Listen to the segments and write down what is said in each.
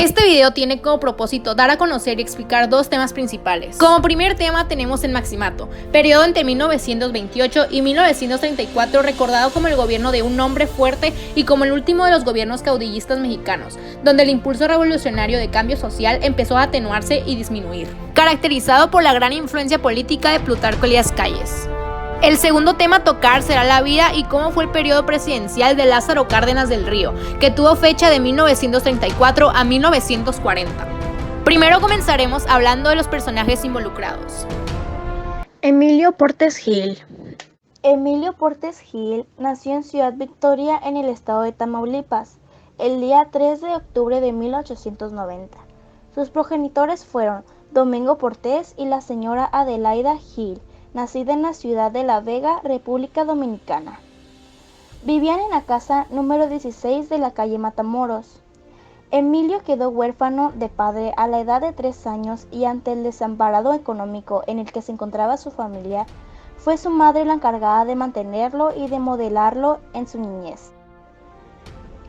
Este video tiene como propósito dar a conocer y explicar dos temas principales. Como primer tema tenemos el Maximato, periodo entre 1928 y 1934, recordado como el gobierno de un hombre fuerte y como el último de los gobiernos caudillistas mexicanos, donde el impulso revolucionario de cambio social empezó a atenuarse y disminuir, caracterizado por la gran influencia política de Plutarco Elías Calles. El segundo tema a tocar será la vida y cómo fue el periodo presidencial de Lázaro Cárdenas del Río, que tuvo fecha de 1934 a 1940. Primero comenzaremos hablando de los personajes involucrados. Emilio Portes Gil. Emilio Portes Gil nació en Ciudad Victoria, en el estado de Tamaulipas, el día 3 de octubre de 1890. Sus progenitores fueron Domingo Portes y la señora Adelaida Gil, nacida en la ciudad de La Vega, República Dominicana. Vivían en la casa número 16 de la calle Matamoros. Emilio quedó huérfano de padre a la edad de 3 años y ante el desamparado económico en el que se encontraba su familia, fue su madre la encargada de mantenerlo y de modelarlo en su niñez.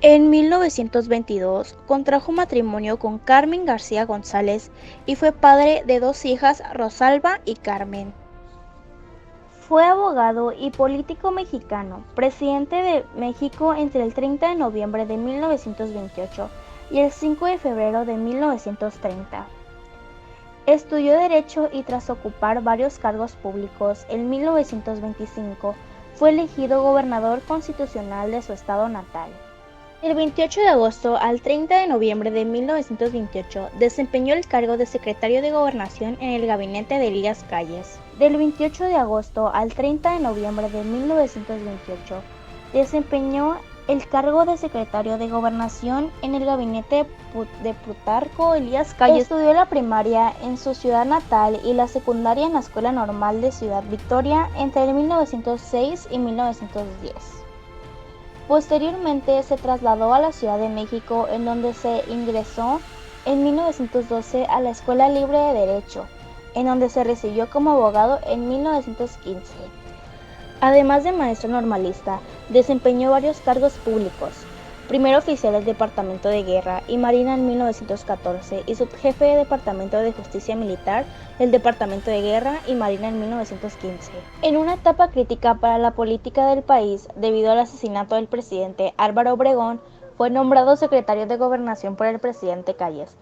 En 1922 contrajo matrimonio con Carmen García González y fue padre de 2 hijas, Rosalba y Carmen. Fue abogado y político mexicano, presidente de México entre el 30 de noviembre de 1928 y el 5 de febrero de 1930. Estudió Derecho y tras ocupar varios cargos públicos, en 1925 fue elegido gobernador constitucional de su estado natal. Del 28 de agosto al 30 de noviembre de 1928 desempeñó el cargo de secretario de Gobernación en el gabinete de Elías Calles. Del 28 de agosto al 30 de noviembre de 1928 desempeñó el cargo de secretario de Gobernación en el gabinete de Plutarco Elías Calles. Estudió la primaria en su ciudad natal y la secundaria en la Escuela Normal de Ciudad Victoria entre 1906 y 1910. Posteriormente se trasladó a la Ciudad de México, en donde se ingresó en 1912 a la Escuela Libre de Derecho, en donde se recibió como abogado en 1915. Además de maestro normalista, desempeñó varios cargos públicos: primer oficial del Departamento de Guerra y Marina en 1914 y subjefe de Departamento de Justicia Militar del Departamento de Guerra y Marina en 1915. En una etapa crítica para la política del país, debido al asesinato del presidente Álvaro Obregón, fue nombrado secretario de Gobernación por el presidente Calles.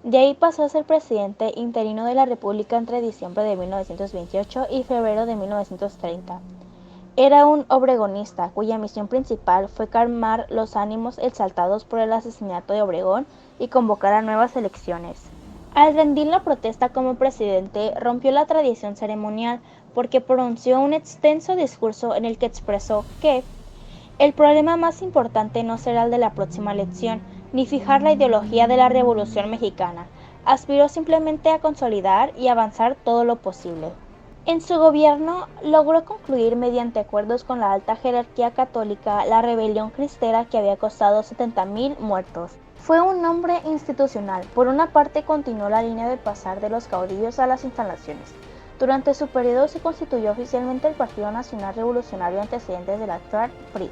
De ahí pasó a ser presidente interino de la República entre diciembre de 1928 y febrero de 1930. Era un obregonista cuya misión principal fue calmar los ánimos exaltados por el asesinato de Obregón y convocar a nuevas elecciones. Al rendir la protesta como presidente, rompió la tradición ceremonial porque pronunció un extenso discurso en el que expresó que el problema más importante no será el de la próxima elección, ni fijar la ideología de la Revolución Mexicana. Aspiró simplemente a consolidar y avanzar todo lo posible. En su gobierno logró concluir mediante acuerdos con la alta jerarquía católica la rebelión cristera que había costado 70,000 muertos. Fue un hombre institucional. Por una parte continuó la línea de pasar de los caudillos a las instalaciones. Durante su periodo se constituyó oficialmente el Partido Nacional Revolucionario antecedente del actual PRI.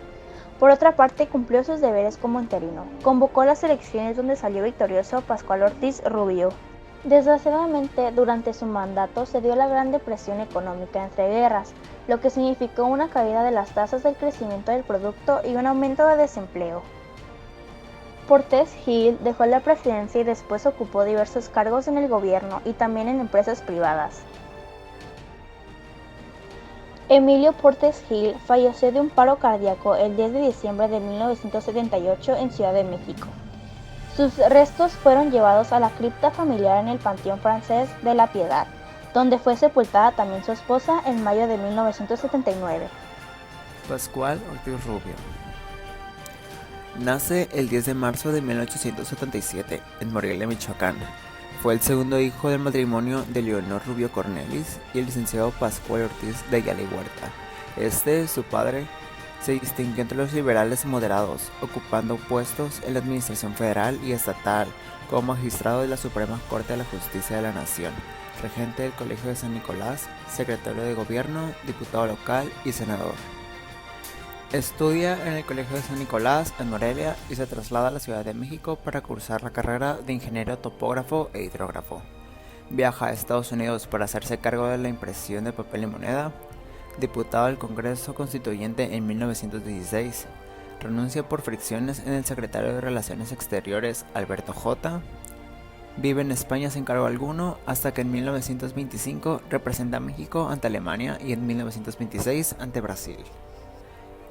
Por otra parte cumplió sus deberes como interino. Convocó las elecciones donde salió victorioso Pascual Ortiz Rubio. Desgraciadamente, durante su mandato se dio la Gran Depresión económica entre guerras, lo que significó una caída de las tasas del crecimiento del producto y un aumento de desempleo. Portes Gil dejó la presidencia y después ocupó diversos cargos en el gobierno y también en empresas privadas. Emilio Portes Gil falleció de un paro cardíaco el 10 de diciembre de 1978 en Ciudad de México. Sus restos fueron llevados a la cripta familiar en el Panteón Francés de la Piedad, donde fue sepultada también su esposa en mayo de 1979. Pascual Ortiz Rubio. Nace el 10 de marzo de 1877 en Morelia, Michoacán. Fue el segundo hijo del matrimonio de Leonor Rubio Cornelis y el licenciado Pascual Ortiz de Ayala y Huerta. Su padre, se distinguió entre los liberales moderados, ocupando puestos en la administración federal y estatal, como magistrado de la Suprema Corte de la Justicia de la Nación, regente del Colegio de San Nicolás, secretario de Gobierno, diputado local y senador. Estudia en el Colegio de San Nicolás en Morelia y se traslada a la Ciudad de México para cursar la carrera de ingeniero topógrafo e hidrógrafo. Viaja a Estados Unidos para hacerse cargo de la impresión de papel y moneda. Diputado del Congreso Constituyente en 1916. Renuncia por fricciones en el secretario de Relaciones Exteriores, Alberto J. Vive en España sin cargo alguno hasta que en 1925 representa a México ante Alemania y en 1926 ante Brasil.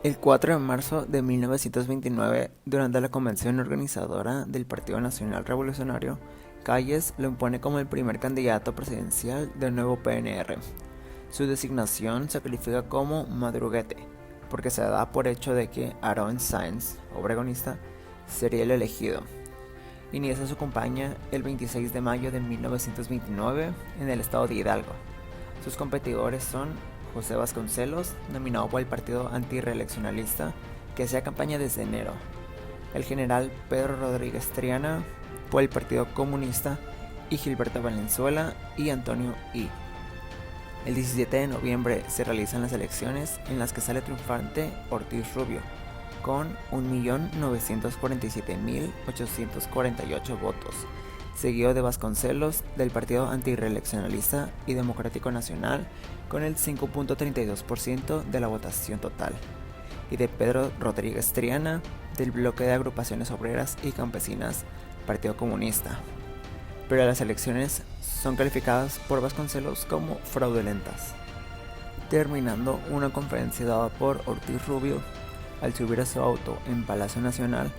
El 4 de marzo de 1929, durante la convención organizadora del Partido Nacional Revolucionario, Calles lo impone como el primer candidato presidencial del nuevo PNR. Su designación se califica como madruguete, porque se da por hecho de que Aaron Sáenz, obregonista, sería el elegido. Inicia su campaña el 26 de mayo de 1929 en el estado de Hidalgo. Sus competidores son José Vasconcelos, nominado por el partido antirreeleccionalista, que hacía campaña desde enero, el general Pedro Rodríguez Triana, por el Partido Comunista, y Gilberto Valenzuela y Antonio I. El 17 de noviembre se realizan las elecciones en las que sale triunfante Ortiz Rubio, con 1.947.848 votos, seguido de Vasconcelos del Partido Antirreeleccionalista y Democrático Nacional con el 5.32% de la votación total, y de Pedro Rodríguez Triana del Bloque de Agrupaciones Obreras y Campesinas, Partido Comunista. Pero las elecciones son calificadas por Vasconcelos como fraudulentas, terminando una conferencia dada por Ortiz Rubio. Al subir a su auto en Palacio Nacional,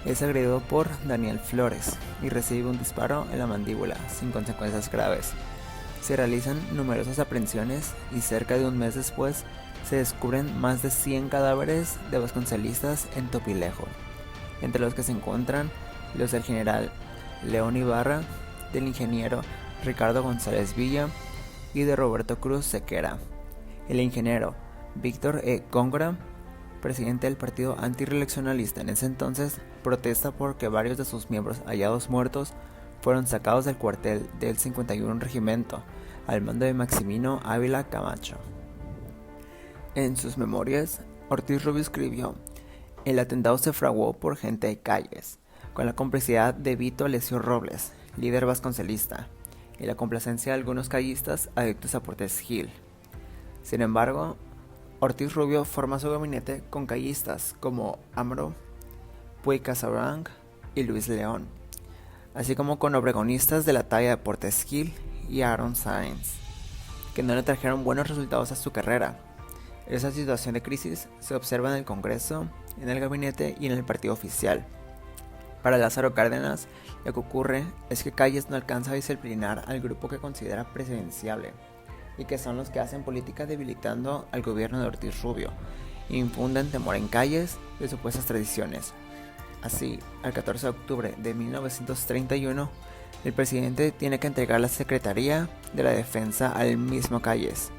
es agredido por Daniel Flores y recibe un disparo en la mandíbula sin consecuencias graves. Se realizan numerosas aprehensiones y cerca de un mes después se descubren más de 100 cadáveres de vasconcelistas en Topilejo, entre los que se encuentran los del general León Ibarra, del ingeniero Ricardo González Villa y de Roberto Cruz Sequera. El ingeniero Víctor E. Góngora, presidente del partido antirreeleccionalista en ese entonces, protesta porque varios de sus miembros hallados muertos fueron sacados del cuartel del 51 Regimiento al mando de Maximino Ávila Camacho. En sus memorias, Ortiz Rubio escribió: "El atentado se fraguó por gente de Calles, con la complicidad de Vito Alessio Robles, líder vasconcelista, y la complacencia de algunos callistas adictos a Portes Gil. Sin embargo, Ortiz Rubio forma su gabinete con callistas como Amro, Puig Casaubon y Luis León, así como con obregonistas de la talla de Portes Gil y Aaron Sáenz, que no le trajeron buenos resultados a su carrera. Esa situación de crisis se observa en el Congreso, en el gabinete y en el partido oficial. Para Lázaro Cárdenas, lo que ocurre es que Calles no alcanza a disciplinar al grupo que considera presidenciable, y que son los que hacen política debilitando al gobierno de Ortiz Rubio, e infunden temor en Calles de supuestas tradiciones. Así, al 14 de octubre de 1931, el presidente tiene que entregar la Secretaría de la Defensa al mismo Calles,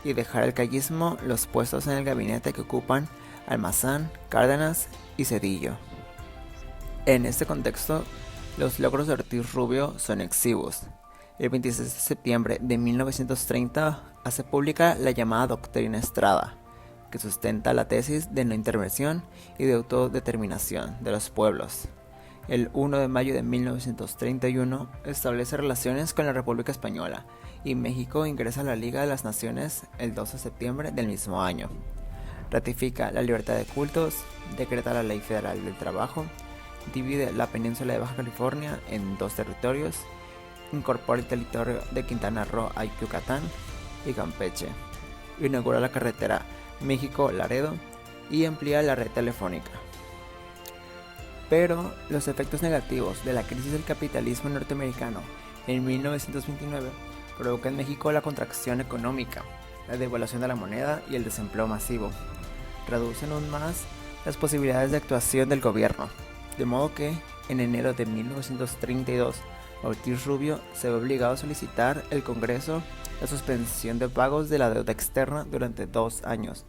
y dejar al callismo los puestos en el gabinete que ocupan Almazán, Cárdenas y Zedillo. En este contexto, los logros de Ortiz Rubio son exiguos. El 26 de septiembre de 1930 hace pública la llamada Doctrina Estrada, que sustenta la tesis de no intervención y de autodeterminación de los pueblos. El 1 de mayo de 1931 establece relaciones con la República Española y México ingresa a la Liga de las Naciones el 2 de septiembre del mismo año. Ratifica la libertad de cultos, decreta la Ley Federal del Trabajo, divide la península de Baja California en 2 territorios, incorpora el territorio de Quintana Roo a Yucatán y Campeche, inaugura la carretera México-Laredo y amplía la red telefónica. Pero los efectos negativos de la crisis del capitalismo norteamericano en 1929 provocan en México la contracción económica, la devaluación de la moneda y el desempleo masivo. Reducen aún más las posibilidades de actuación del gobierno, de modo que en enero de 1932 Ortiz Rubio se ve obligado a solicitar el Congreso la suspensión de pagos de la deuda externa durante 2 años.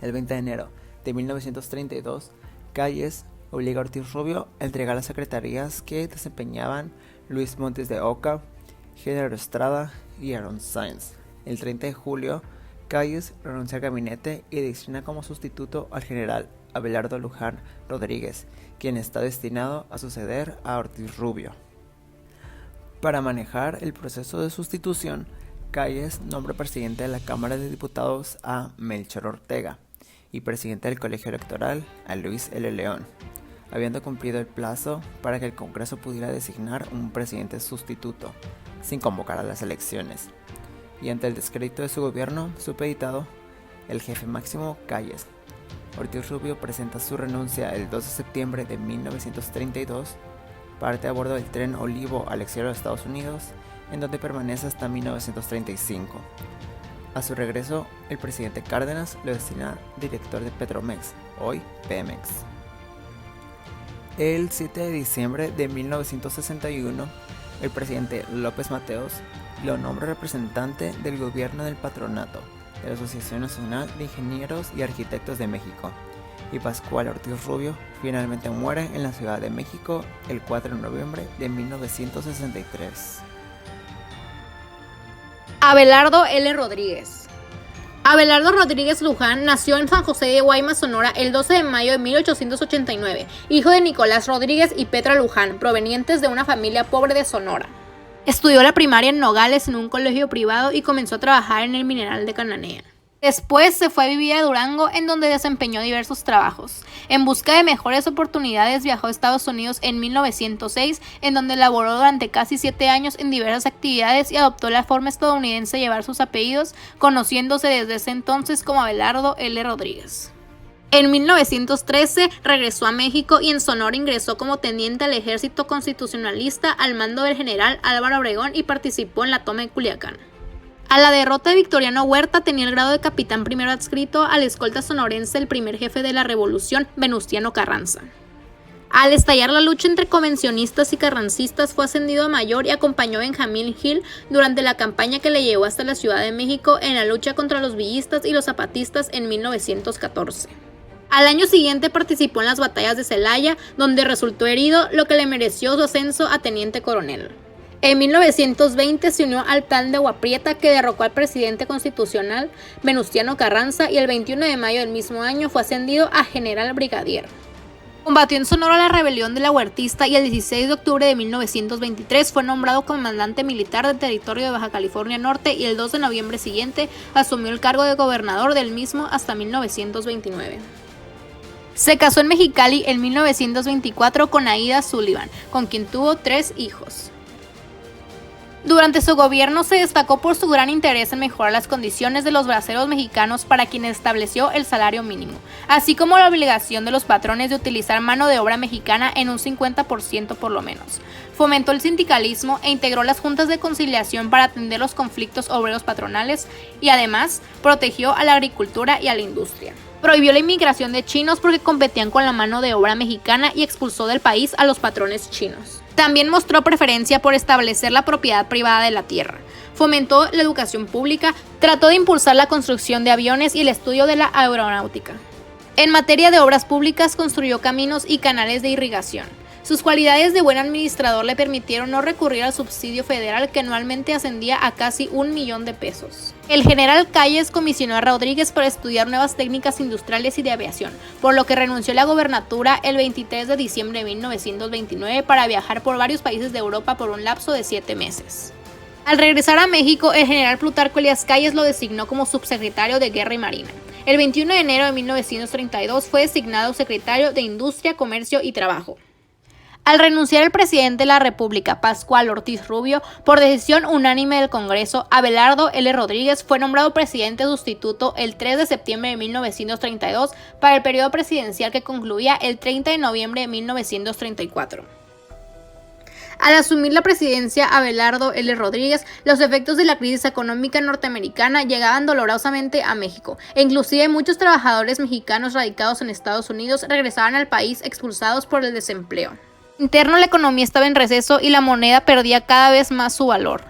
El 20 de enero de 1932, Calles obliga a Ortiz Rubio a entregar las secretarías que desempeñaban Luis Montes de Oca, Genaro Estrada y Aaron Sáenz. El 30 de julio, Calles renuncia al gabinete y designa como sustituto al general Abelardo Luján Rodríguez, quien está destinado a suceder a Ortiz Rubio. Para manejar el proceso de sustitución, Calles nombra presidente de la Cámara de Diputados a Melchor Ortega y presidente del Colegio Electoral a Luis L. León, habiendo cumplido el plazo para que el Congreso pudiera designar un presidente sustituto, sin convocar a las elecciones. Y ante el descrédito de su gobierno supeditado, el jefe máximo Calles, Ortiz Rubio, presenta su renuncia el 2 de septiembre de 1932, parte a bordo del tren Olivo al exilio de Estados Unidos, en donde permanece hasta 1935. A su regreso, el presidente Cárdenas lo destina director de Petromex, hoy Pemex. El 7 de diciembre de 1961, el presidente López Mateos lo nombra representante del gobierno del patronato de la Asociación Nacional de Ingenieros y Arquitectos de México, y Pascual Ortiz Rubio finalmente muere en la Ciudad de México el 4 de noviembre de 1963. Abelardo L. Rodríguez. Abelardo Rodríguez Luján nació en San José de Guaymas, Sonora, el 12 de mayo de 1889, hijo de Nicolás Rodríguez y Petra Luján, provenientes de una familia pobre de Sonora. Estudió la primaria en Nogales en un colegio privado y comenzó a trabajar en el mineral de Cananea. Después se fue a vivir a Durango, en donde desempeñó diversos trabajos. En busca de mejores oportunidades viajó a Estados Unidos en 1906, en donde laboró durante casi 7 años en diversas actividades y adoptó la forma estadounidense de llevar sus apellidos, conociéndose desde ese entonces como Abelardo L. Rodríguez. En 1913 regresó a México y en Sonora ingresó como teniente al ejército constitucionalista al mando del general Álvaro Obregón y participó en la toma de Culiacán. A la derrota de Victoriano Huerta tenía el grado de capitán primero adscrito al escolta sonorense el primer jefe de la revolución, Venustiano Carranza. Al estallar la lucha entre convencionistas y carrancistas fue ascendido a mayor y acompañó a Benjamín Gil durante la campaña que le llevó hasta la Ciudad de México en la lucha contra los villistas y los zapatistas en 1914. Al año siguiente participó en las batallas de Celaya, donde resultó herido, lo que le mereció su ascenso a teniente coronel. En 1920 se unió al Plan de Agua Prieta, que derrocó al presidente constitucional Venustiano Carranza, y el 21 de mayo del mismo año fue ascendido a general brigadier. Combatió en Sonora la rebelión de la Huertista y el 16 de octubre de 1923 fue nombrado comandante militar del territorio de Baja California Norte y el 2 de noviembre siguiente asumió el cargo de gobernador del mismo hasta 1929. Se casó en Mexicali en 1924 con Aída Sullivan, con quien tuvo 3 hijos. Durante su gobierno se destacó por su gran interés en mejorar las condiciones de los braceros mexicanos, para quienes estableció el salario mínimo, así como la obligación de los patrones de utilizar mano de obra mexicana en un 50% por lo menos. Fomentó el sindicalismo e integró las juntas de conciliación para atender los conflictos obreros patronales y además protegió a la agricultura y a la industria. Prohibió la inmigración de chinos porque competían con la mano de obra mexicana y expulsó del país a los patrones chinos. También mostró preferencia por establecer la propiedad privada de la tierra. Fomentó la educación pública, trató de impulsar la construcción de aviones y el estudio de la aeronáutica. En materia de obras públicas construyó caminos y canales de irrigación. Sus cualidades de buen administrador le permitieron no recurrir al subsidio federal, que anualmente ascendía a casi $1.000.000. El general Calles comisionó a Rodríguez para estudiar nuevas técnicas industriales y de aviación, por lo que renunció a la gobernatura el 23 de diciembre de 1929 para viajar por varios países de Europa por un lapso de 7 meses. Al regresar a México, el general Plutarco Elías Calles lo designó como subsecretario de Guerra y Marina. El 21 de enero de 1932 fue designado secretario de Industria, Comercio y Trabajo. Al renunciar el presidente de la República, Pascual Ortiz Rubio, por decisión unánime del Congreso, Abelardo L. Rodríguez fue nombrado presidente sustituto el 3 de septiembre de 1932 para el periodo presidencial que concluía el 30 de noviembre de 1934. Al asumir la presidencia Abelardo L. Rodríguez, los efectos de la crisis económica norteamericana llegaban dolorosamente a México, e inclusive muchos trabajadores mexicanos radicados en Estados Unidos regresaban al país expulsados por el desempleo. Interno, la economía estaba en receso y la moneda perdía cada vez más su valor.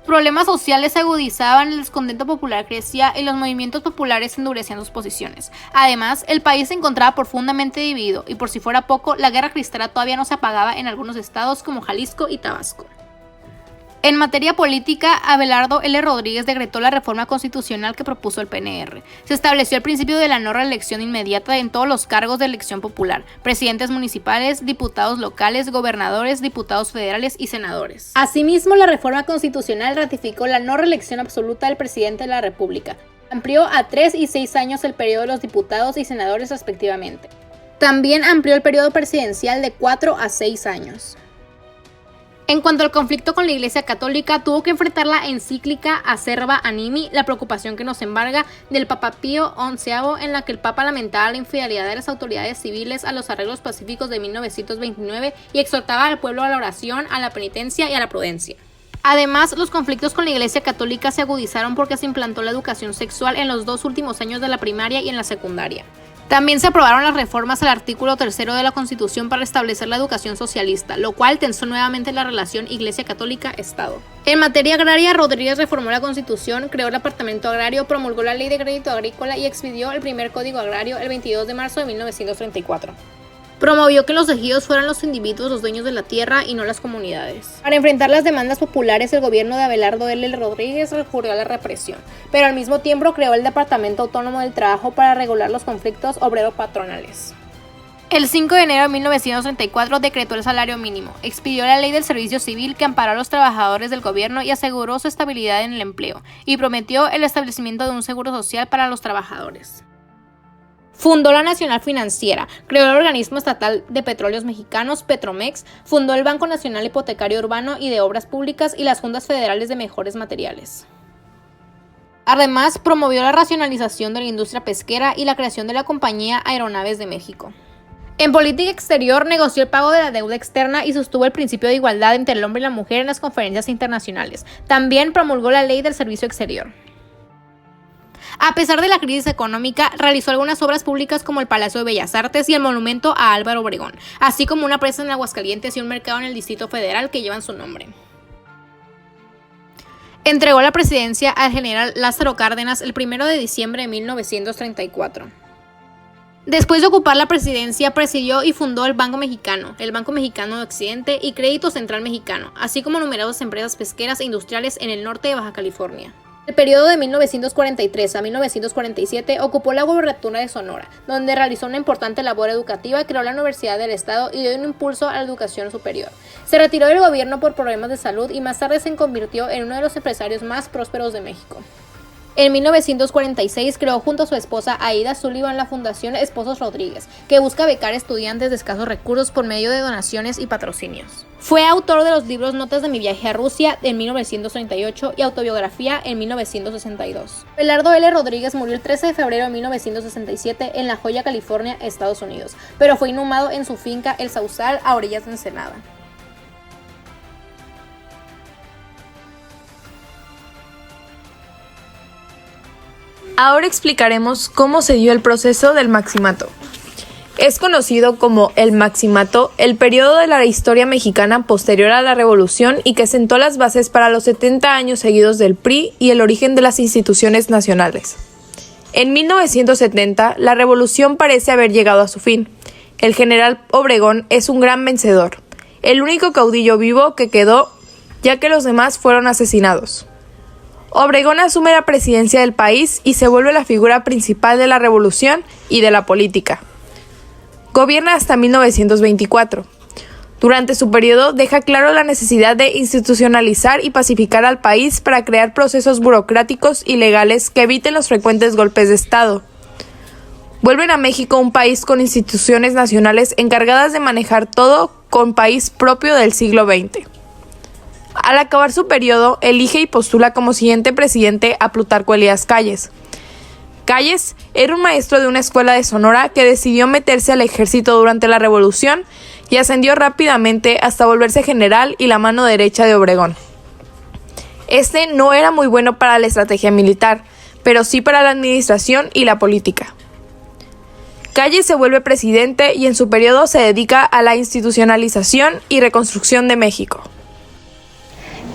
Problemas sociales se agudizaban, el descontento popular crecía y los movimientos populares endurecían sus posiciones. Además, el país se encontraba profundamente dividido y, por si fuera poco, la guerra cristera todavía no se apagaba en algunos estados como Jalisco y Tabasco. En materia política, Abelardo L. Rodríguez decretó la reforma constitucional que propuso el PNR. Se estableció el principio de la no reelección inmediata en todos los cargos de elección popular: presidentes municipales, diputados locales, gobernadores, diputados federales y senadores. Asimismo, la reforma constitucional ratificó la no reelección absoluta del presidente de la República. Amplió a 3 y 6 años el periodo de los diputados y senadores respectivamente. También amplió el periodo presidencial de 4 a 6 años. En cuanto al conflicto con la Iglesia Católica, tuvo que enfrentar la encíclica Acerba Animi, la preocupación que nos embarga, del Papa Pío XI, en la que el Papa lamentaba la infidelidad de las autoridades civiles a los arreglos pacíficos de 1929 y exhortaba al pueblo a la oración, a la penitencia y a la prudencia. Además, los conflictos con la Iglesia Católica se agudizaron porque se implantó la educación sexual en los 2 últimos años de la primaria y en la secundaria. También se aprobaron las reformas al artículo 3 de la Constitución para establecer la educación socialista, lo cual tensó nuevamente la relación Iglesia Católica-Estado. En materia agraria, Rodríguez reformó la Constitución, creó el Departamento Agrario, promulgó la Ley de Crédito Agrícola y expidió el primer Código Agrario el 22 de marzo de 1934. Promovió que los ejidos fueran los individuos los dueños de la tierra y no las comunidades. Para enfrentar las demandas populares, el gobierno de Abelardo L. Rodríguez recurrió a la represión, pero al mismo tiempo creó el Departamento Autónomo del Trabajo para regular los conflictos obrero-patronales. El 5 de enero de 1934 decretó el salario mínimo, expidió la ley del servicio civil que amparó a los trabajadores del gobierno y aseguró su estabilidad en el empleo, y prometió el establecimiento de un seguro social para los trabajadores. Fundó la Nacional Financiera, creó el Organismo Estatal de Petróleos Mexicanos, Petromex, fundó el Banco Nacional Hipotecario Urbano y de Obras Públicas y las Juntas Federales de Mejores Materiales. Además, promovió la racionalización de la industria pesquera y la creación de la Compañía Aeronaves de México. En política exterior, negoció el pago de la deuda externa y sostuvo el principio de igualdad entre el hombre y la mujer en las conferencias internacionales. También promulgó la Ley del Servicio Exterior. A pesar de la crisis económica, realizó algunas obras públicas como el Palacio de Bellas Artes y el monumento a Álvaro Obregón, así como una presa en Aguascalientes y un mercado en el Distrito Federal que llevan su nombre. Entregó la presidencia al general Lázaro Cárdenas el 1 de diciembre de 1934. Después de ocupar la presidencia, presidió y fundó el Banco Mexicano, el Banco Mexicano de Occidente y Crédito Central Mexicano, así como numerosas empresas pesqueras e industriales en el norte de Baja California. El periodo de 1943 a 1947 ocupó la gobernatura de Sonora, donde realizó una importante labor educativa, creó la Universidad del Estado y dio un impulso a la educación superior. Se retiró del gobierno por problemas de salud y más tarde se convirtió en uno de los empresarios más prósperos de México. En 1946 creó junto a su esposa Aida Sullivan la Fundación Esposos Rodríguez, que busca becar estudiantes de escasos recursos por medio de donaciones y patrocinios. Fue autor de los libros Notas de mi viaje a Rusia en 1938 y Autobiografía en 1962. Abelardo L. Rodríguez murió el 13 de febrero de 1967 en La Joya, California, Estados Unidos, pero fue inhumado en su finca El Sausal a orillas de Ensenada. Ahora explicaremos cómo se dio el proceso del Maximato. Es conocido como el Maximato el periodo de la historia mexicana posterior a la Revolución y que sentó las bases para los 70 años seguidos del PRI y el origen de las instituciones nacionales. En 1970, la Revolución parece haber llegado a su fin. El general Obregón es un gran vencedor, el único caudillo vivo que quedó, ya que los demás fueron asesinados. Obregón asume la presidencia del país y se vuelve la figura principal de la revolución y de la política. Gobierna hasta 1924. Durante su periodo deja claro la necesidad de institucionalizar y pacificar al país para crear procesos burocráticos y legales que eviten los frecuentes golpes de Estado. Vuelven a México un país con instituciones nacionales encargadas de manejar todo con país propio del siglo XX. Al acabar su periodo, elige y postula como siguiente presidente a Plutarco Elías Calles. Calles era un maestro de una escuela de Sonora que decidió meterse al ejército durante la Revolución y ascendió rápidamente hasta volverse general y la mano derecha de Obregón. Este no era muy bueno para la estrategia militar, pero sí para la administración y la política. Calles se vuelve presidente y en su periodo se dedica a la institucionalización y reconstrucción de México.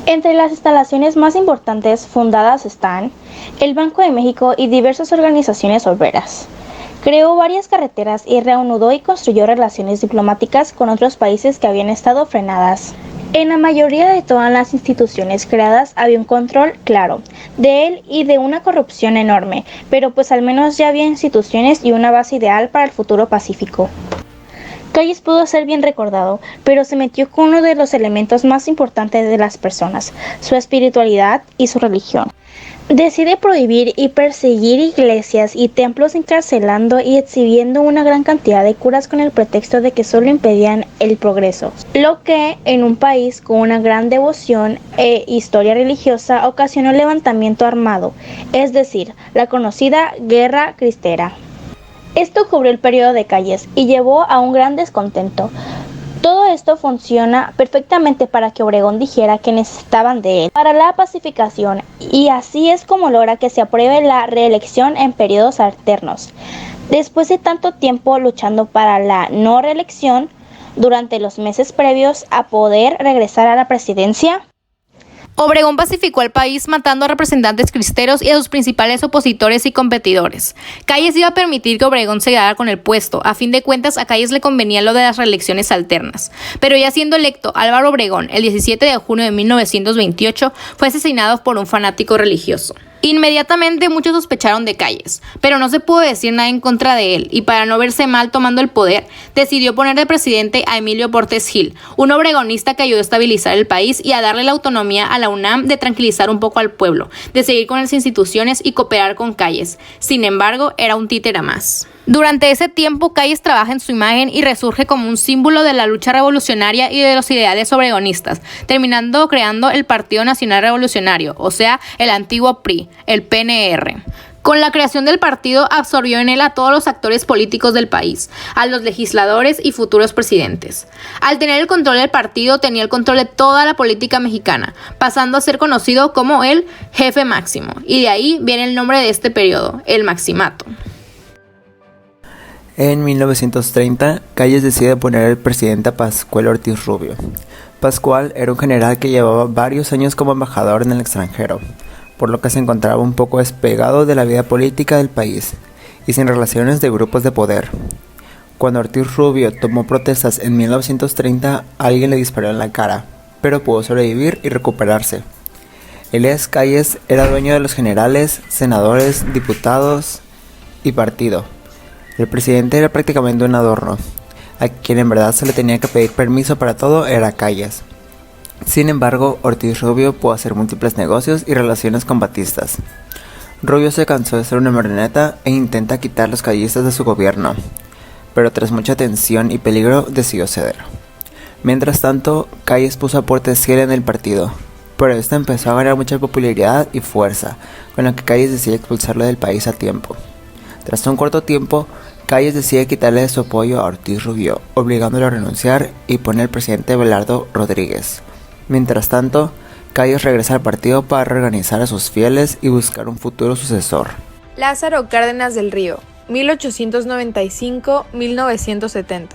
Entre las instalaciones más importantes fundadas están el Banco de México y diversas organizaciones obreras. Creó varias carreteras y reanudó y construyó relaciones diplomáticas con otros países que habían estado frenadas. En la mayoría de todas las instituciones creadas había un control claro de él y de una corrupción enorme, pero pues al menos ya había instituciones y una base ideal para el futuro pacífico. Calles pudo ser bien recordado, pero se metió con uno de los elementos más importantes de las personas, su espiritualidad y su religión. Decide prohibir y perseguir iglesias y templos, encarcelando y exhibiendo una gran cantidad de curas con el pretexto de que solo impedían el progreso, lo que en un país con una gran devoción e historia religiosa ocasionó el levantamiento armado, es decir, la conocida Guerra Cristera. Esto cubrió el periodo de Calles y llevó a un gran descontento. Todo esto funciona perfectamente para que Obregón dijera que necesitaban de él para la pacificación, y así es como logra que se apruebe la reelección en periodos alternos. Después de tanto tiempo luchando para la no reelección, durante los meses previos a poder regresar a la presidencia, Obregón pacificó al país matando a representantes cristeros y a sus principales opositores y competidores. Calles iba a permitir que Obregón se quedara con el puesto. A fin de cuentas, a Calles le convenía lo de las reelecciones alternas. Pero ya siendo electo, Álvaro Obregón, el 17 de junio de 1928, fue asesinado por un fanático religioso. Inmediatamente muchos sospecharon de Calles, pero no se pudo decir nada en contra de él, y para no verse mal tomando el poder, decidió poner de presidente a Emilio Portes Gil, un obregonista que ayudó a estabilizar el país y a darle la autonomía a la UNAM, de tranquilizar un poco al pueblo, de seguir con las instituciones y cooperar con Calles. Sin embargo, era un títere más. Durante ese tiempo, Calles trabaja en su imagen y resurge como un símbolo de la lucha revolucionaria y de los ideales obregonistas, terminando creando el Partido Nacional Revolucionario, o sea, el antiguo PRI, el PNR. Con la creación del partido, absorbió en él a todos los actores políticos del país, a los legisladores y futuros presidentes. Al tener el control del partido, tenía el control de toda la política mexicana, pasando a ser conocido como el jefe máximo, y de ahí viene el nombre de este periodo, el Maximato. En 1930, Calles decide poner al presidente a Pascual Ortiz Rubio. Pascual era un general que llevaba varios años como embajador en el extranjero, por lo que se encontraba un poco despegado de la vida política del país y sin relaciones de grupos de poder. Cuando Ortiz Rubio tomó protestas en 1930, alguien le disparó en la cara, pero pudo sobrevivir y recuperarse. Elías Calles era dueño de los generales, senadores, diputados y partido. El presidente era prácticamente un adorno. A quien en verdad se le tenía que pedir permiso para todo era Calles. Sin embargo, Ortiz Rubio pudo hacer múltiples negocios y relaciones con batistas. Rubio se cansó de ser una marioneta e intenta quitar los callistas de su gobierno, pero tras mucha tensión y peligro decidió ceder. Mientras tanto, Calles puso a Portes Gil en el partido, pero este empezó a ganar mucha popularidad y fuerza, con lo que Calles decide expulsarlo del país a tiempo. Tras un corto tiempo, Calles decide quitarle su apoyo a Ortiz Rubio, obligándolo a renunciar, y pone al presidente Belardo Rodríguez. Mientras tanto, Calles regresa al partido para reorganizar a sus fieles y buscar un futuro sucesor. Lázaro Cárdenas del Río, 1895-1970.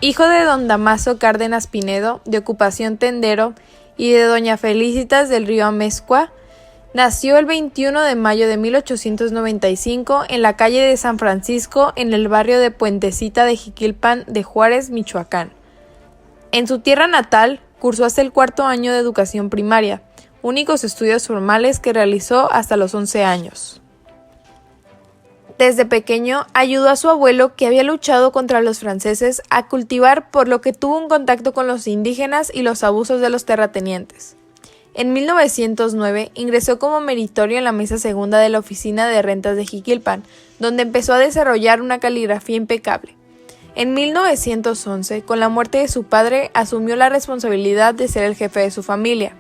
Hijo de don Damaso Cárdenas Pinedo, de ocupación tendero, y de doña Felicitas del Río Amezcua, nació el 21 de mayo de 1895 en la calle de San Francisco, en el barrio de Puentecita de Jiquilpan de Juárez, Michoacán. En su tierra natal, cursó hasta el cuarto año de educación primaria, únicos estudios formales que realizó hasta los 11 años. Desde pequeño, ayudó a su abuelo, que había luchado contra los franceses, a cultivar, por lo que tuvo un contacto con los indígenas y los abusos de los terratenientes. En 1909 ingresó como meritorio en la mesa segunda de la Oficina de Rentas de Jiquilpan, donde empezó a desarrollar una caligrafía impecable. En 1911, con la muerte de su padre, asumió la responsabilidad de ser el jefe de su familia.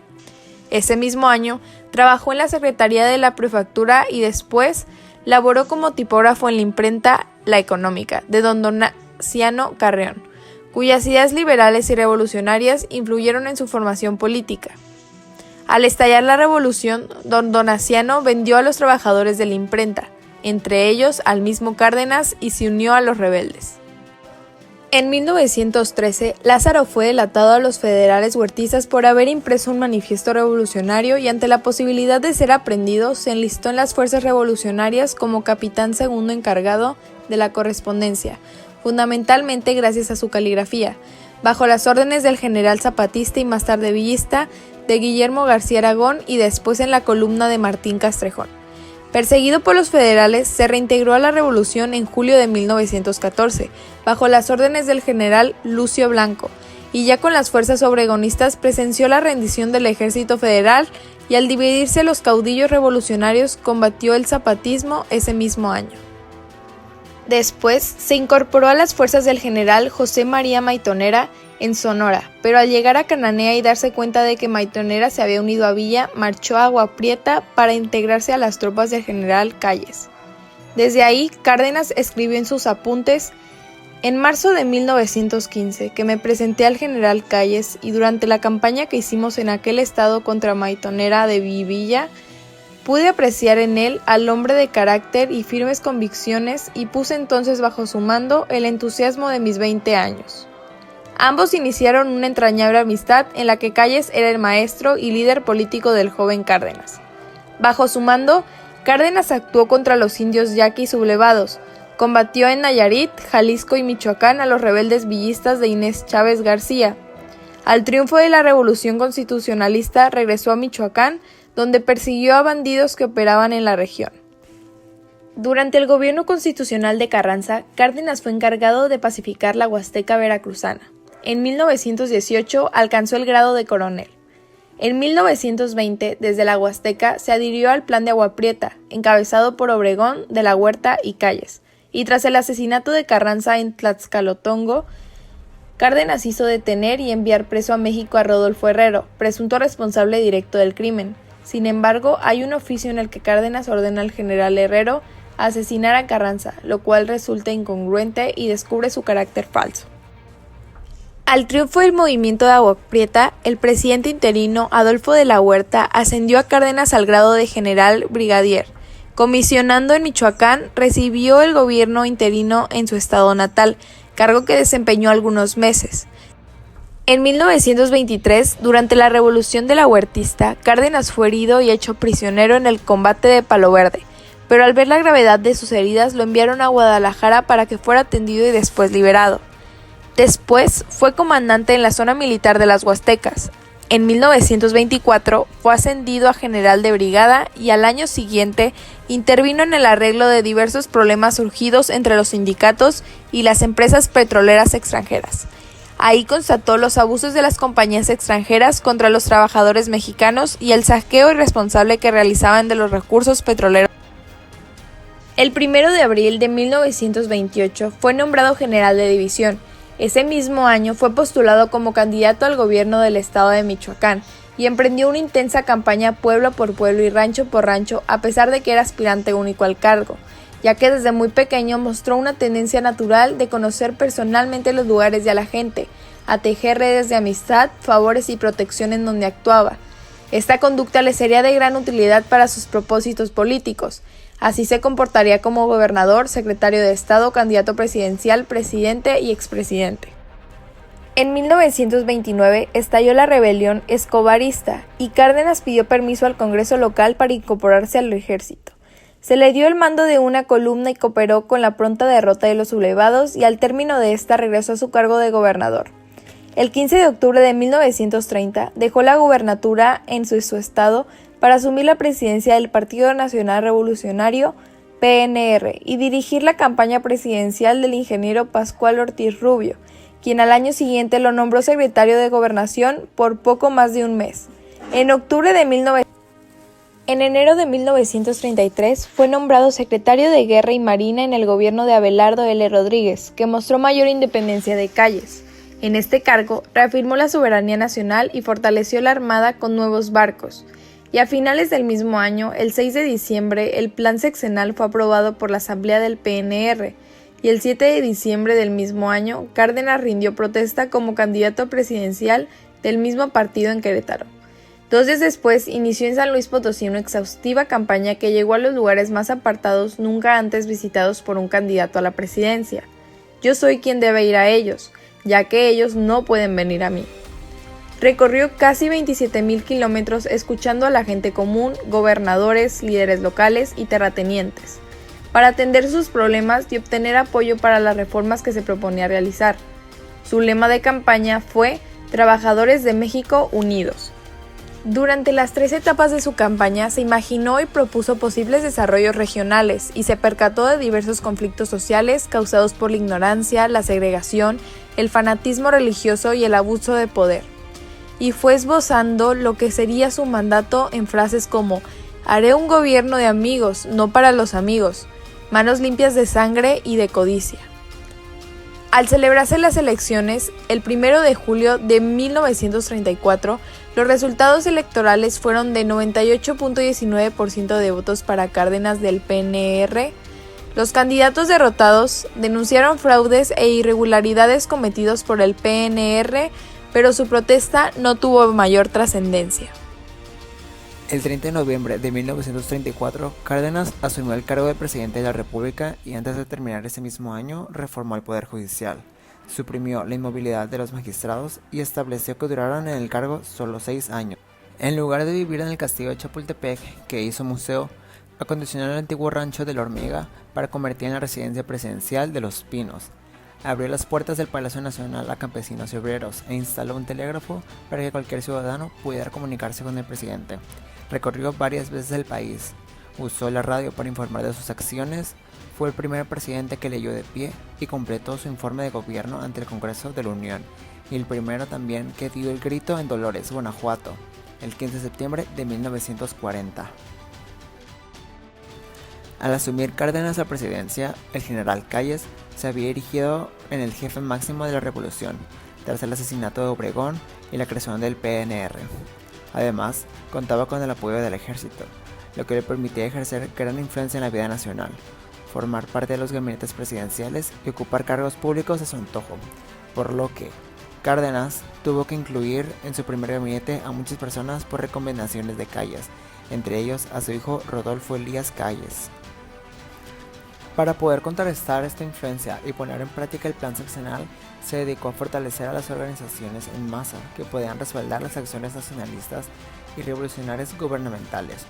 Ese mismo año, trabajó en la Secretaría de la Prefectura y después laboró como tipógrafo en la imprenta La Económica, de don Donaciano Carreón, cuyas ideas liberales y revolucionarias influyeron en su formación política. Al estallar la revolución, don Donaciano vendió a los trabajadores de la imprenta, entre ellos al mismo Cárdenas, y se unió a los rebeldes. En 1913, Lázaro fue delatado a los federales huertistas por haber impreso un manifiesto revolucionario, y ante la posibilidad de ser aprehendido, se enlistó en las fuerzas revolucionarias como capitán segundo encargado de la correspondencia, fundamentalmente gracias a su caligrafía, bajo las órdenes del general zapatista y más tarde villista de Guillermo García Aragón y después en la columna de Martín Castrejón. Perseguido por los federales, se reintegró a la revolución en julio de 1914, bajo las órdenes del general Lucio Blanco, y ya con las fuerzas obregonistas presenció la rendición del ejército federal y al dividirse los caudillos revolucionarios combatió el zapatismo ese mismo año. Después se incorporó a las fuerzas del general José María Maytonera en Sonora, pero al llegar a Cananea y darse cuenta de que Maytonera se había unido a Villa, marchó a Agua Prieta para integrarse a las tropas del general Calles. Desde ahí, Cárdenas escribió en sus apuntes: en marzo de 1915, que me presenté al general Calles y durante la campaña que hicimos en aquel estado contra Maytonera de Villa, pude apreciar en él al hombre de carácter y firmes convicciones y puse entonces bajo su mando el entusiasmo de mis 20 años. Ambos iniciaron una entrañable amistad en la que Calles era el maestro y líder político del joven Cárdenas. Bajo su mando, Cárdenas actuó contra los indios yaquis sublevados, combatió en Nayarit, Jalisco y Michoacán a los rebeldes villistas de Inés Chávez García. Al triunfo de la Revolución Constitucionalista regresó a Michoacán, donde persiguió a bandidos que operaban en la región. Durante el gobierno constitucional de Carranza, Cárdenas fue encargado de pacificar la Huasteca veracruzana. En 1918 alcanzó el grado de coronel. En 1920, desde la Huasteca, se adhirió al Plan de Agua Prieta, encabezado por Obregón, de la Huerta y Calles, y tras el asesinato de Carranza en Tlaxcalotongo, Cárdenas hizo detener y enviar preso a México a Rodolfo Herrero, presunto responsable directo del crimen. Sin embargo, hay un oficio en el que Cárdenas ordena al general Herrero asesinar a Carranza, lo cual resulta incongruente y descubre su carácter falso. Al triunfo del movimiento de Agua Prieta, el presidente interino Adolfo de la Huerta ascendió a Cárdenas al grado de general brigadier. Comisionando en Michoacán, recibió el gobierno interino en su estado natal, cargo que desempeñó algunos meses. En 1923, durante la Revolución de la Huertista, Cárdenas fue herido y hecho prisionero en el combate de Palo Verde, pero al ver la gravedad de sus heridas lo enviaron a Guadalajara para que fuera atendido y después liberado. Después fue comandante en la zona militar de las Huastecas. En 1924 fue ascendido a general de brigada y al año siguiente intervino en el arreglo de diversos problemas surgidos entre los sindicatos y las empresas petroleras extranjeras. Ahí constató los abusos de las compañías extranjeras contra los trabajadores mexicanos y el saqueo irresponsable que realizaban de los recursos petroleros. El 1 de abril de 1928 fue nombrado general de división. Ese mismo año fue postulado como candidato al gobierno del estado de Michoacán y emprendió una intensa campaña pueblo por pueblo y rancho por rancho, a pesar de que era aspirante único al cargo, ya que desde muy pequeño mostró una tendencia natural de conocer personalmente los lugares y a la gente, a tejer redes de amistad, favores y protección en donde actuaba. Esta conducta le sería de gran utilidad para sus propósitos políticos. Así se comportaría como gobernador, secretario de Estado, candidato presidencial, presidente y expresidente. En 1929 estalló la rebelión escobarista y Cárdenas pidió permiso al Congreso local para incorporarse al ejército. Se le dio el mando de una columna y cooperó con la pronta derrota de los sublevados y al término de esta regresó a su cargo de gobernador. El 15 de octubre de 1930 dejó la gubernatura en su estado para asumir la presidencia del Partido Nacional Revolucionario, PNR, y dirigir la campaña presidencial del ingeniero Pascual Ortiz Rubio, quien al año siguiente lo nombró secretario de Gobernación por poco más de un mes. En enero de 1933 fue nombrado secretario de Guerra y Marina en el gobierno de Abelardo L. Rodríguez, que mostró mayor independencia de Calles. En este cargo, reafirmó la soberanía nacional y fortaleció la armada con nuevos barcos. Y a finales del mismo año, el 6 de diciembre, el plan sexenal fue aprobado por la Asamblea del PNR, y el 7 de diciembre del mismo año, Cárdenas rindió protesta como candidato presidencial del mismo partido en Querétaro. 2 días después, inició en San Luis Potosí una exhaustiva campaña que llegó a los lugares más apartados nunca antes visitados por un candidato a la presidencia. Yo soy quien debe ir a ellos, ya que ellos no pueden venir a mí. Recorrió casi 27,000 kilómetros escuchando a la gente común, gobernadores, líderes locales y terratenientes, para atender sus problemas y obtener apoyo para las reformas que se proponía realizar. Su lema de campaña fue Trabajadores de México Unidos. Durante las 3 etapas de su campaña se imaginó y propuso posibles desarrollos regionales y se percató de diversos conflictos sociales causados por la ignorancia, la segregación, el fanatismo religioso y el abuso de poder. Y fue esbozando lo que sería su mandato en frases como «Haré un gobierno de amigos, no para los amigos, manos limpias de sangre y de codicia». Al celebrarse las elecciones, el 1 de julio de 1934, los resultados electorales fueron de 98.19% de votos para Cárdenas del PNR. Los candidatos derrotados denunciaron fraudes e irregularidades cometidos por el PNR, pero su protesta no tuvo mayor trascendencia. El 30 de noviembre de 1934, Cárdenas asumió el cargo de presidente de la República y antes de terminar ese mismo año reformó el Poder Judicial, suprimió la inmovilidad de los magistrados y estableció que duraran en el cargo solo 6 años. En lugar de vivir en el castillo de Chapultepec, que hizo museo, acondicionó el antiguo rancho de la Hormiga para convertir en la residencia presidencial de Los Pinos. Abrió las puertas del Palacio Nacional a campesinos y obreros e instaló un telégrafo para que cualquier ciudadano pudiera comunicarse con el presidente. Recorrió varias veces el país, usó la radio para informar de sus acciones, fue el primer presidente que leyó de pie y completó su informe de gobierno ante el Congreso de la Unión, y el primero también que dio el grito en Dolores, Guanajuato, el 15 de septiembre de 1940. Al asumir Cárdenas la presidencia, el general Calles se había erigido en el jefe máximo de la revolución, tras el asesinato de Obregón y la creación del PNR. Además, contaba con el apoyo del ejército, lo que le permitía ejercer gran influencia en la vida nacional, formar parte de los gabinetes presidenciales y ocupar cargos públicos a su antojo, por lo que Cárdenas tuvo que incluir en su primer gabinete a muchas personas por recomendaciones de Calles, entre ellos a su hijo Rodolfo Elías Calles. Para poder contrarrestar esta influencia y poner en práctica el plan sexenal, se dedicó a fortalecer a las organizaciones en masa que podían respaldar las acciones nacionalistas y revolucionarias gubernamentales.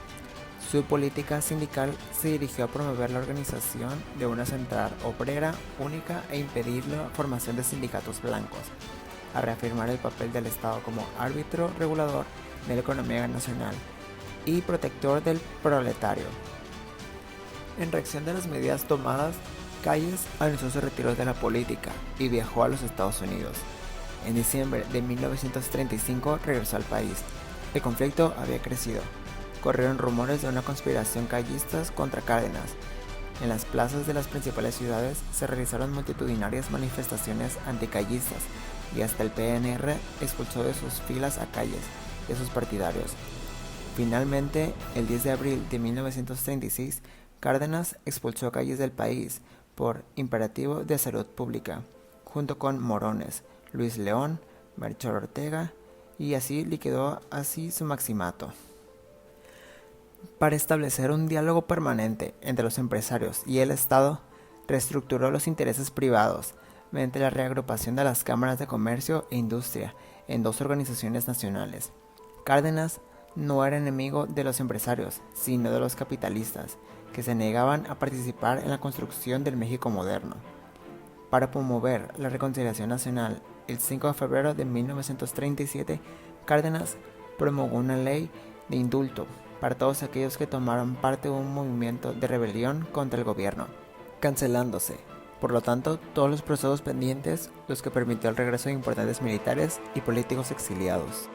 Su política sindical se dirigió a promover la organización de una central obrera única e impedir la formación de sindicatos blancos, a reafirmar el papel del Estado como árbitro regulador de la economía nacional y protector del proletario. En reacción de las medidas tomadas, Calles anunció su retiro de la política y viajó a los Estados Unidos. En diciembre de 1935 regresó al país. El conflicto había crecido. Corrieron rumores de una conspiración callistas contra Cárdenas. En las plazas de las principales ciudades se realizaron multitudinarias manifestaciones anticallistas y hasta el PNR expulsó de sus filas a Calles y a sus partidarios. Finalmente, el 10 de abril de 1936, Cárdenas expulsó a Calles del país por imperativo de salud pública, junto con Morones, Luis León, Melchor Ortega, y así liquidó su maximato. Para establecer un diálogo permanente entre los empresarios y el Estado, reestructuró los intereses privados mediante la reagrupación de las cámaras de comercio e industria en 2 organizaciones nacionales. Cárdenas no era enemigo de los empresarios, sino de los capitalistas, que se negaban a participar en la construcción del México moderno. Para promover la reconciliación nacional, el 5 de febrero de 1937, Cárdenas promulgó una ley de indulto para todos aquellos que tomaron parte de un movimiento de rebelión contra el gobierno, cancelándose, por lo tanto, todos los procesos pendientes, los que permitió el regreso de importantes militares y políticos exiliados.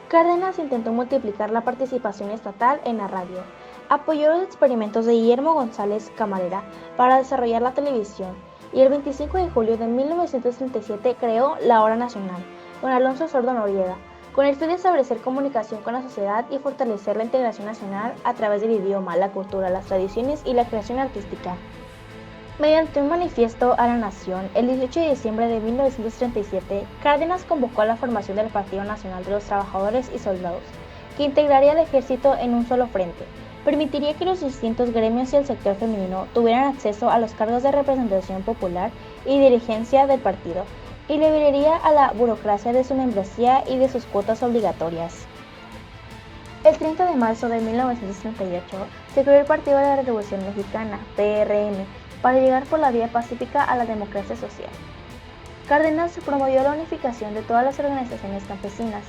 Cárdenas intentó multiplicar la participación estatal en la radio. Apoyó los experimentos de Guillermo González Camarera para desarrollar la televisión y el 25 de julio de 1937 creó La Hora Nacional con Alonso Sordo Noriega, con el fin de establecer comunicación con la sociedad y fortalecer la integración nacional a través del idioma, la cultura, las tradiciones y la creación artística. Mediante un manifiesto a la nación, el 18 de diciembre de 1937, Cárdenas convocó a la formación del Partido Nacional de los Trabajadores y Soldados, que integraría al ejército en un solo frente. Permitiría que los distintos gremios y el sector femenino tuvieran acceso a los cargos de representación popular y dirigencia del partido, y liberaría a la burocracia de su membresía y de sus cuotas obligatorias. El 30 de marzo de 1938 se creó el Partido de la Revolución Mexicana, PRM, para llegar por la vía pacífica a la democracia social. Cárdenas promovió la unificación de todas las organizaciones campesinas.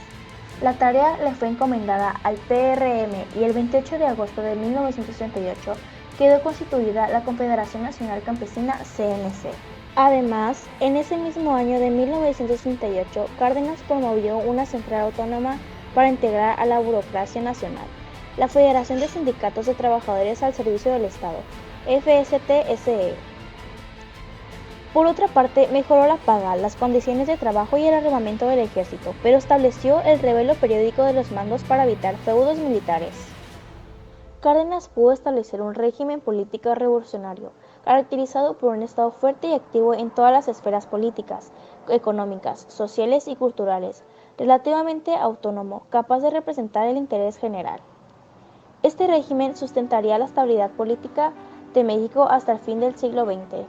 La tarea le fue encomendada al PRM y el 28 de agosto de 1938 quedó constituida la Confederación Nacional Campesina CNC. Además, en ese mismo año de 1938, Cárdenas promovió una central autónoma para integrar a la burocracia nacional, la Federación de Sindicatos de Trabajadores al Servicio del Estado, FST-SE. Por otra parte, mejoró la paga, las condiciones de trabajo y el armamento del ejército, pero estableció el revelo periódico de los mandos para evitar feudos militares. Cárdenas pudo establecer un régimen político revolucionario, caracterizado por un Estado fuerte y activo en todas las esferas políticas, económicas, sociales y culturales, relativamente autónomo, capaz de representar el interés general. Este régimen sustentaría la estabilidad política de México hasta el fin del siglo XX.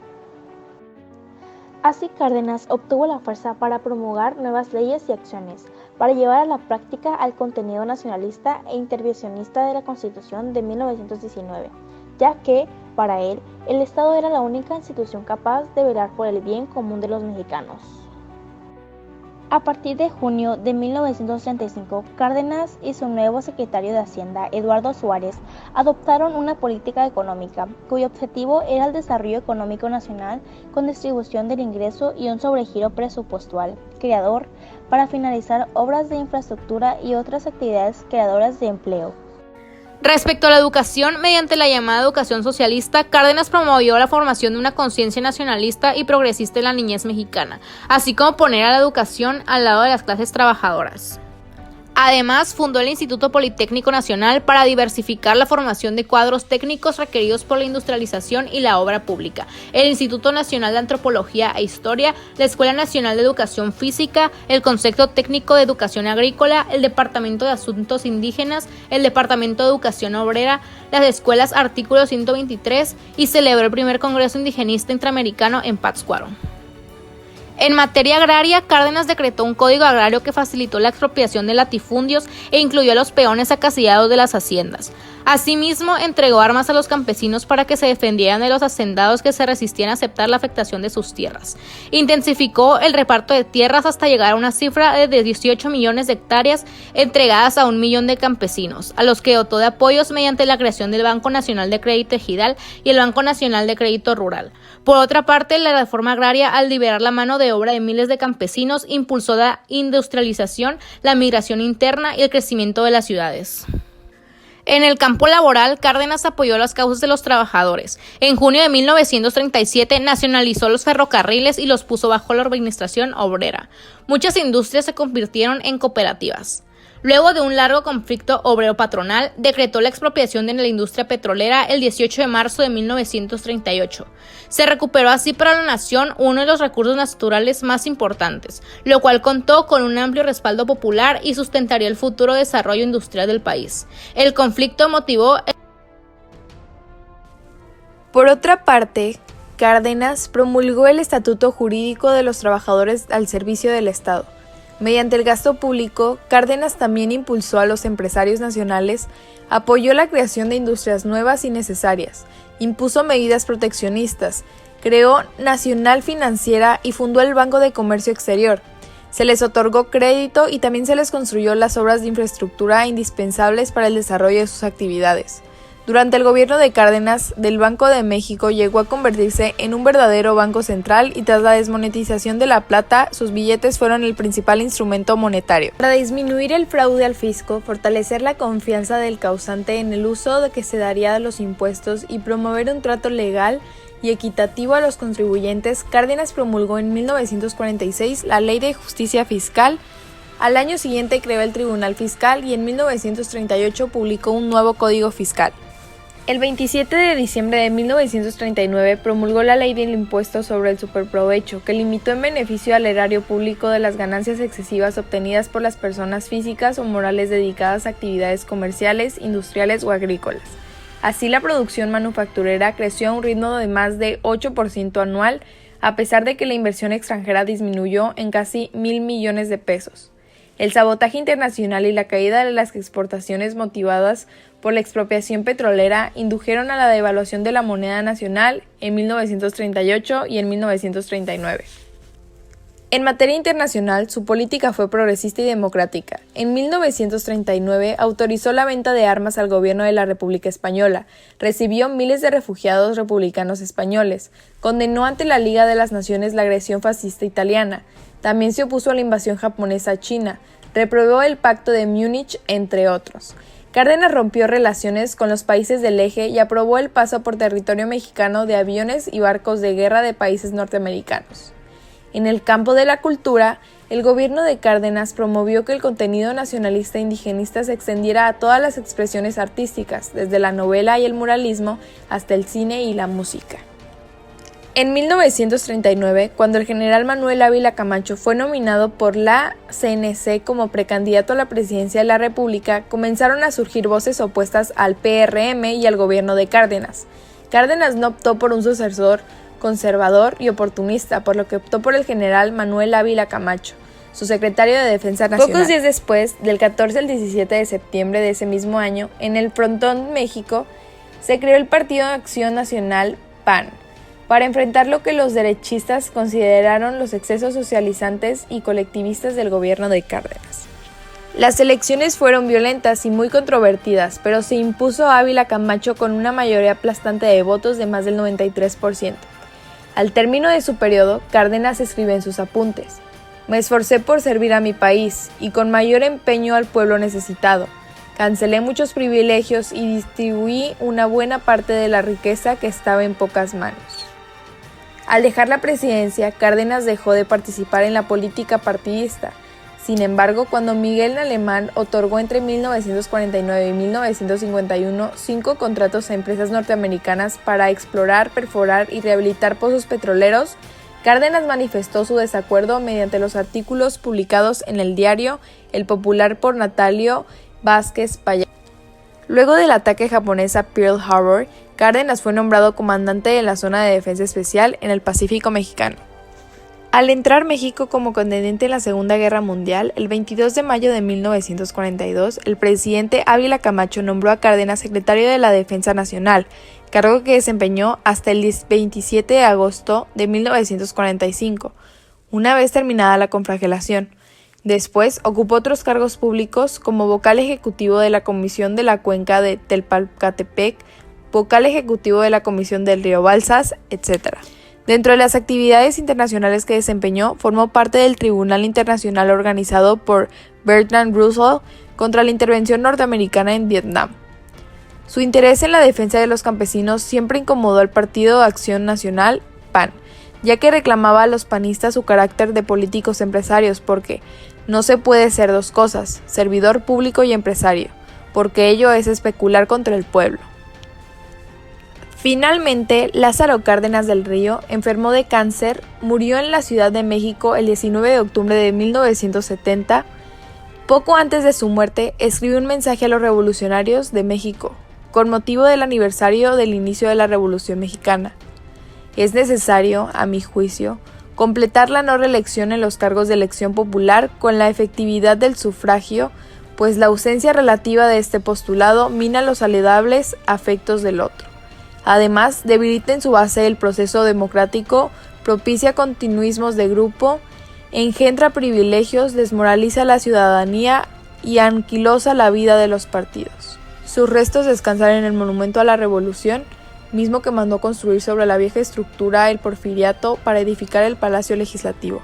Así, Cárdenas obtuvo la fuerza para promulgar nuevas leyes y acciones, para llevar a la práctica al contenido nacionalista e intervencionista de la Constitución de 1919, ya que, para él, el Estado era la única institución capaz de velar por el bien común de los mexicanos. A partir de junio de 1935, Cárdenas y su nuevo secretario de Hacienda, Eduardo Suárez, adoptaron una política económica cuyo objetivo era el desarrollo económico nacional con distribución del ingreso y un sobregiro presupuestal creador para finalizar obras de infraestructura y otras actividades creadoras de empleo. Respecto a la educación, mediante la llamada educación socialista, Cárdenas promovió la formación de una conciencia nacionalista y progresista en la niñez mexicana, así como poner a la educación al lado de las clases trabajadoras. Además, fundó el Instituto Politécnico Nacional para diversificar la formación de cuadros técnicos requeridos por la industrialización y la obra pública, el Instituto Nacional de Antropología e Historia, la Escuela Nacional de Educación Física, el Concepto Técnico de Educación Agrícola, el Departamento de Asuntos Indígenas, el Departamento de Educación Obrera, las escuelas Artículo 123 y celebró el primer Congreso Indigenista Interamericano en Pátzcuaro. En materia agraria, Cárdenas decretó un código agrario que facilitó la expropiación de latifundios e incluyó a los peones acasillados de las haciendas. Asimismo, entregó armas a los campesinos para que se defendieran de los hacendados que se resistían a aceptar la afectación de sus tierras. Intensificó el reparto de tierras hasta llegar a una cifra de 18 millones de hectáreas entregadas a 1 millón de campesinos, a los que dotó de apoyos mediante la creación del Banco Nacional de Crédito Ejidal y el Banco Nacional de Crédito Rural. Por otra parte, la reforma agraria, al liberar la mano de obra de miles de campesinos, impulsó la industrialización, la migración interna y el crecimiento de las ciudades. En el campo laboral, Cárdenas apoyó las causas de los trabajadores. En junio de 1937 nacionalizó los ferrocarriles y los puso bajo la administración obrera. Muchas industrias se convirtieron en cooperativas. Luego de un largo conflicto obrero-patronal, decretó la expropiación de la industria petrolera el 18 de marzo de 1938. Se recuperó así para la nación uno de los recursos naturales más importantes, lo cual contó con un amplio respaldo popular y sustentaría el futuro desarrollo industrial del país. El conflicto motivó... Por otra parte, Cárdenas promulgó el Estatuto Jurídico de los Trabajadores al Servicio del Estado. Mediante el gasto público, Cárdenas también impulsó a los empresarios nacionales, apoyó la creación de industrias nuevas y necesarias, impuso medidas proteccionistas, creó Nacional Financiera y fundó el Banco de Comercio Exterior. Se les otorgó crédito y también se les construyó las obras de infraestructura indispensables para el desarrollo de sus actividades. Durante el gobierno de Cárdenas, del Banco de México llegó a convertirse en un verdadero banco central y tras la desmonetización de la plata, sus billetes fueron el principal instrumento monetario. Para disminuir el fraude al fisco, fortalecer la confianza del causante en el uso de que se daría de los impuestos y promover un trato legal y equitativo a los contribuyentes, Cárdenas promulgó en 1946 la Ley de Justicia Fiscal. Al año siguiente creó el Tribunal Fiscal y en 1938 publicó un nuevo Código Fiscal. El 27 de diciembre de 1939 promulgó la Ley del Impuesto sobre el Superprovecho, que limitó en beneficio al erario público de las ganancias excesivas obtenidas por las personas físicas o morales dedicadas a actividades comerciales, industriales o agrícolas. Así, la producción manufacturera creció a un ritmo de más de 8% anual, a pesar de que la inversión extranjera disminuyó en casi 1.000 millones de pesos. El sabotaje internacional y la caída de las exportaciones motivadas por la expropiación petrolera indujeron a la devaluación de la moneda nacional en 1938 y en 1939. En materia internacional, su política fue progresista y democrática. En 1939 autorizó la venta de armas al gobierno de la República Española, recibió miles de refugiados republicanos españoles, condenó ante la Liga de las Naciones la agresión fascista italiana, también se opuso a la invasión japonesa a China, reprobó el Pacto de Múnich, entre otros. Cárdenas rompió relaciones con los países del eje y aprobó el paso por territorio mexicano de aviones y barcos de guerra de países norteamericanos. En el campo de la cultura, el gobierno de Cárdenas promovió que el contenido nacionalista e indigenista se extendiera a todas las expresiones artísticas, desde la novela y el muralismo hasta el cine y la música. En 1939, cuando el general Manuel Ávila Camacho fue nominado por la CNC como precandidato a la presidencia de la República, comenzaron a surgir voces opuestas al PRM y al gobierno de Cárdenas. Cárdenas no optó por un sucesor conservador y oportunista, por lo que optó por el general Manuel Ávila Camacho, su secretario de Defensa Nacional. Pocos días después, del 14 al 17 de septiembre de ese mismo año, en el Frontón, México, se creó el Partido Acción Nacional PAN, para enfrentar lo que los derechistas consideraron los excesos socializantes y colectivistas del gobierno de Cárdenas. Las elecciones fueron violentas y muy controvertidas, pero se impuso Ávila Camacho con una mayoría aplastante de votos de más del 93%. Al término de su periodo, Cárdenas escribe en sus apuntes: «Me esforcé por servir a mi país y con mayor empeño al pueblo necesitado. Cancelé muchos privilegios y distribuí una buena parte de la riqueza que estaba en pocas manos». Al dejar la presidencia, Cárdenas dejó de participar en la política partidista. Sin embargo, cuando Miguel Alemán otorgó entre 1949 y 1951 5 contratos a empresas norteamericanas para explorar, perforar y rehabilitar pozos petroleros, Cárdenas manifestó su desacuerdo mediante los artículos publicados en el diario El Popular por Natalio Vázquez Payá. Luego del ataque japonés a Pearl Harbor, Cárdenas fue nombrado comandante de la Zona de Defensa Especial en el Pacífico Mexicano. Al entrar México como contendiente en la Segunda Guerra Mundial, el 22 de mayo de 1942, el presidente Ávila Camacho nombró a Cárdenas secretario de la Defensa Nacional, cargo que desempeñó hasta el 27 de agosto de 1945, una vez terminada la conflagración. Después ocupó otros cargos públicos como vocal ejecutivo de la Comisión de la Cuenca de Telpalcatepec, vocal ejecutivo de la Comisión del Río Balsas, etc. Dentro de las actividades internacionales que desempeñó, formó parte del Tribunal Internacional organizado por Bertrand Russell contra la intervención norteamericana en Vietnam. Su interés en la defensa de los campesinos siempre incomodó al Partido Acción Nacional, PAN, ya que reclamaba a los panistas su carácter de políticos empresarios porque no se puede ser dos cosas, servidor público y empresario, porque ello es especular contra el pueblo. Finalmente, Lázaro Cárdenas del Río enfermó de cáncer, murió en la Ciudad de México el 19 de octubre de 1970. Poco antes de su muerte, escribió un mensaje a los revolucionarios de México, con motivo del aniversario del inicio de la Revolución Mexicana. Es necesario, a mi juicio, completar la no reelección en los cargos de elección popular con la efectividad del sufragio, pues la ausencia relativa de este postulado mina los saludables afectos del otro. Además, debilita en su base el proceso democrático, propicia continuismos de grupo, engendra privilegios, desmoraliza a la ciudadanía y anquilosa la vida de los partidos. Sus restos descansan en el Monumento a la Revolución, mismo que mandó construir sobre la vieja estructura el Porfiriato para edificar el Palacio Legislativo.